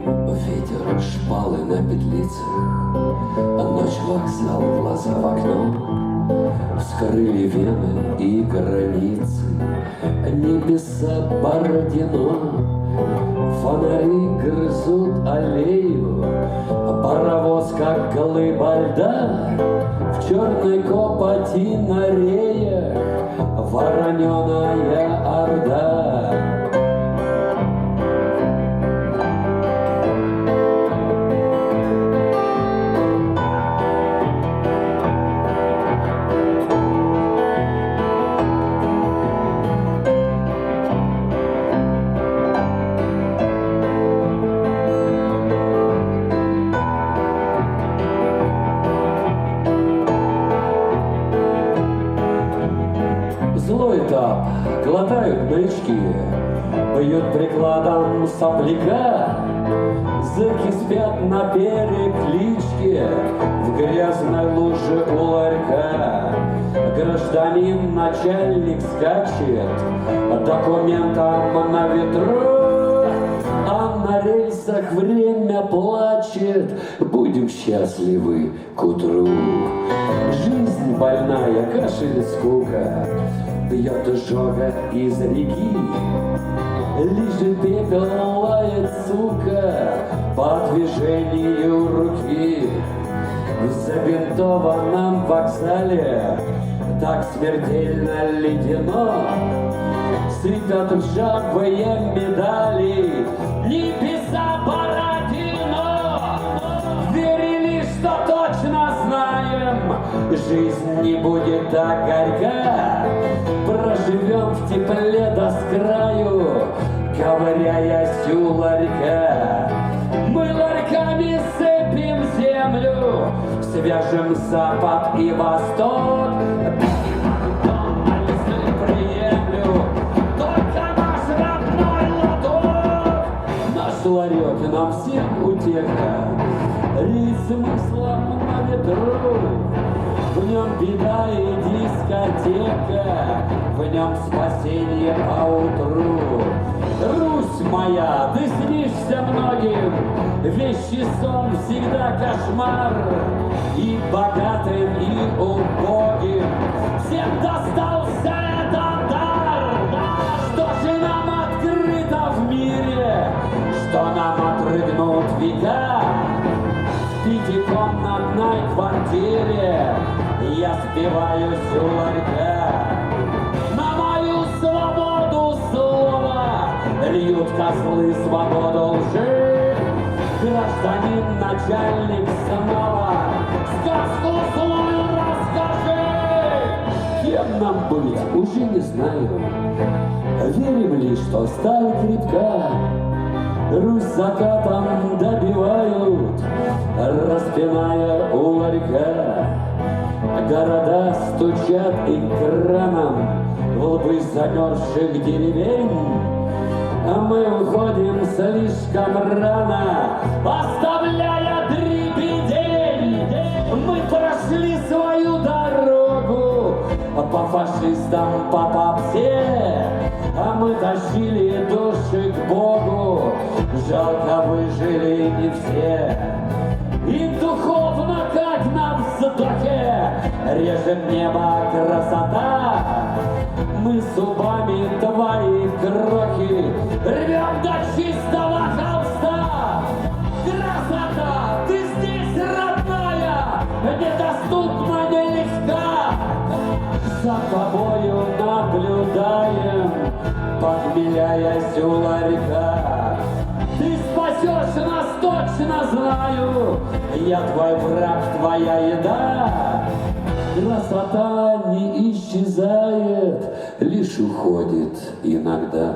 Ветер, шпалы на петлицах, ночь, вокзал, глаза в окно, вскрыли вены и границы, небеса Бородино. Фонари грызут аллею, паровоз, как глыба льда, в черной копоти на реях вороненая орда. Злой этап, глотают нычки, бьют прикладом сопляка, зэки спят на перекличке в грязной луже у ларька. Гражданин начальник скачет документом на ветру, а на рельсах время плачет. Будем счастливы к утру. Жизнь больная, кашель, скука, бьет жога из реки, лежит пепел, лает сука по движению руки. В забинтованном вокзале так смертельно ледяно сыпят ржавые медали небеса Бородино. Верили, что точно знаем, жизнь не будет так горька, проживем в тепле до скраю, ковыряясь у ларька. Мы ларьками сыпем землю, свяжем запад и восток. Ларек нам всем утеха, рейс смыслом на ветру. В нем беда и дискотека, в нем спасение поутру. Русь моя, ты снишься многим, вещий сон всегда кошмар. И богатым, и убогим всем достался этот дар. Что же нам открыто в мире, что нам отрыгнут века? В пятикомнатной квартире я спиваюсь у ларька. На мою свободу слова льют козлы свободу лжи. Гражданин начальник снова сказку злую расскажи. Кем нам быть, уже не знаю. Верим ли, что сталь крепка, Русь закатом добивают, распиная у ларька. Города стучат экраном в лбы замерзших деревень, а мы уходим слишком рано, оставляя дребедень. Мы прошли свою дорогу по фашистам, по попсе, а мы тащили души к Богу, жалко выжили не все. И духовно, как на вздохе, режет небо красота. Мы зубами твои крохи рвем до чистого холста. Красота, ты здесь, родная, недоступна, нелегка. За тобою наблюдаем, похмеляясь у ларька. Ты спасешь нас, точно знаю, я твой враг, твоя еда. Красота не исчезает, лишь уходит иногда.